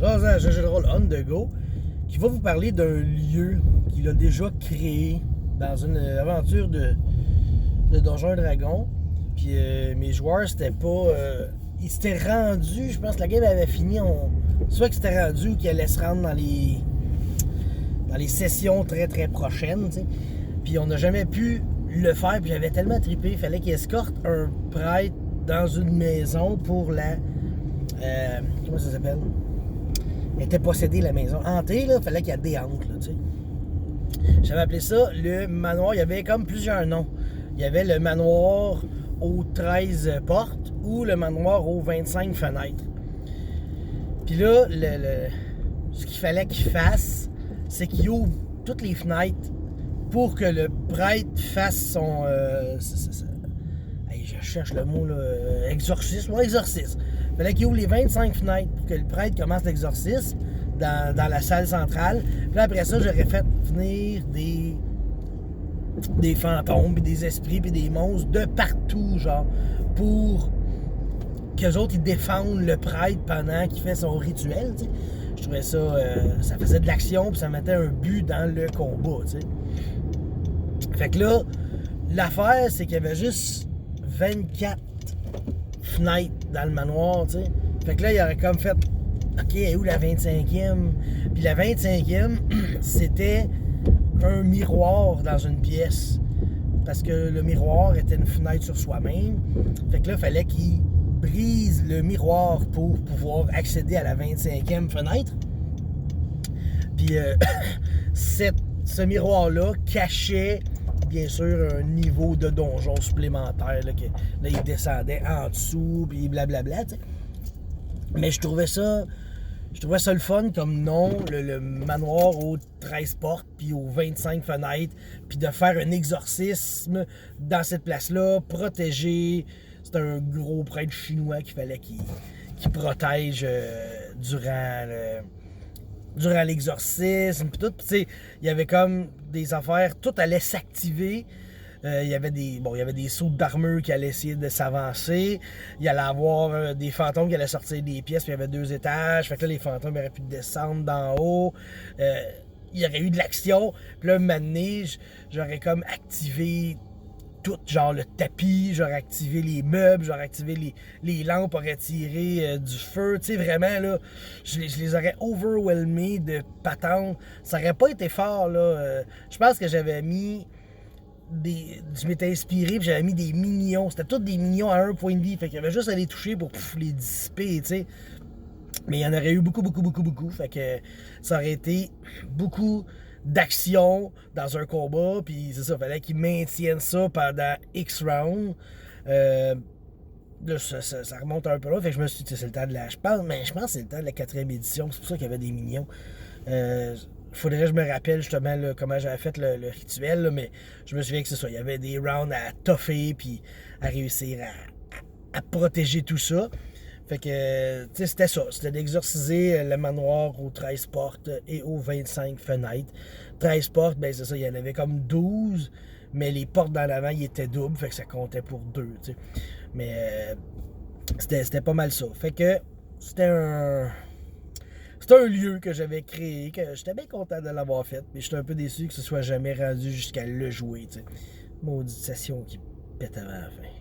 Jasant à jeu de rôle On The Go, qui va vous parler d'un lieu qu'il a déjà créé dans une aventure de Donjons et Dragons. Puis mes joueurs, c'était pas... ils s'étaient rendus, je pense que la game avait fini, soit qu'ils s'étaient rendus ou qu'ils allaient se rendre dans les sessions très très prochaines, tu sais. Puis on n'a jamais pu le faire, puis j'avais tellement trippé, il fallait qu'il escorte un prêtre dans une maison pour la... comment ça s'appelle? Elle était possédée, la maison. Hantée, là, il fallait qu'elle déhante, là, tu sais. J'avais appelé ça le manoir, il y avait comme plusieurs noms. Il y avait le manoir aux 13 portes ou le manoir aux 25 fenêtres. Puis là, ce qu'il fallait qu'il fasse, c'est qu'il ouvre toutes les fenêtres pour que le prêtre fasse son... je cherche le mot, là, exorcisme. Ouais, exorcisme. Il fallait qu'il ouvre les 25 fenêtres pour que le prêtre commence l'exorcisme dans la salle centrale. Puis là, après ça, j'aurais fait venir des fantômes, puis des esprits, puis des monstres de partout, genre, pour qu'eux autres, ils défendent le prêtre pendant qu'il fait son rituel, tu sais. Je trouvais ça... ça faisait de l'action, puis ça mettait un but dans le combat, tu sais. Fait que là, l'affaire, c'est qu'il y avait juste 24 fenêtres dans le manoir, tu sais. Fait que là, il aurait comme fait... OK, elle est où la 25e? Puis la 25e, c'était un miroir dans une pièce. Parce que le miroir était une fenêtre sur soi-même. Fait que là, il fallait qu'il brise le miroir pour pouvoir accéder à la 25e fenêtre. Puis ce miroir-là cachait, bien sûr, un niveau de donjon supplémentaire. Là, il descendait en dessous, puis blablabla, tu sais. Mais je trouvais ça le fun comme nom, le manoir aux 13 portes, puis aux 25 fenêtres, puis de faire un exorcisme dans cette place-là, protéger. C'est un gros prêtre chinois qu'il fallait qu'il protège durant l'exorcisme, puis tout. Tu sais, il y avait comme des affaires, tout allait s'activer. Il y avait des sauts d'armure qui allaient essayer de s'avancer. Il y allait avoir des fantômes qui allaient sortir des pièces, puis il y avait 2 étages. Fait que là, les fantômes auraient pu descendre d'en haut. Il y aurait eu de l'action. Puis là, un moment donné, j'aurais comme activé tout, genre le tapis, j'aurais activé les meubles, j'aurais activé les lampes, aurait tiré du feu. Tu sais, vraiment, là, je les aurais overwhelmés de patentes. Ça aurait pas été fort, là. Je pense que j'avais mis... je m'étais inspiré, puis j'avais mis des minions. C'était tous des minions à 1 point de vie. Fait qu'il y avait juste à les toucher pour les dissiper, tu sais. Mais il y en aurait eu beaucoup. Fait que ça aurait été beaucoup d'action dans un combat. Puis c'est ça, il fallait qu'ils maintiennent ça pendant X rounds. Là, ça remonte un peu là. Fait que je me suis dit, c'est le temps de je pense que c'est le temps de la 4e édition. C'est pour ça qu'il y avait des minions. Faudrait que je me rappelle justement là, comment j'avais fait le rituel, là, mais je me souviens que c'est ça. Il y avait des rounds à toffer puis à réussir à protéger tout ça. Fait que, tu sais, c'était ça. C'était d'exorciser le manoir aux 13 portes et aux 25 fenêtres. 13 portes, ben c'est ça, il y en avait comme 12, mais les portes dans l'avant, ils étaient doubles, fait que ça comptait pour 2, tu sais. Mais c'était pas mal ça. Fait que c'était un lieu que j'avais créé, que j'étais bien content de l'avoir fait, mais j'étais un peu déçu que ce soit jamais rendu jusqu'à le jouer, tu sais. Maudite session qui pète avant la fin.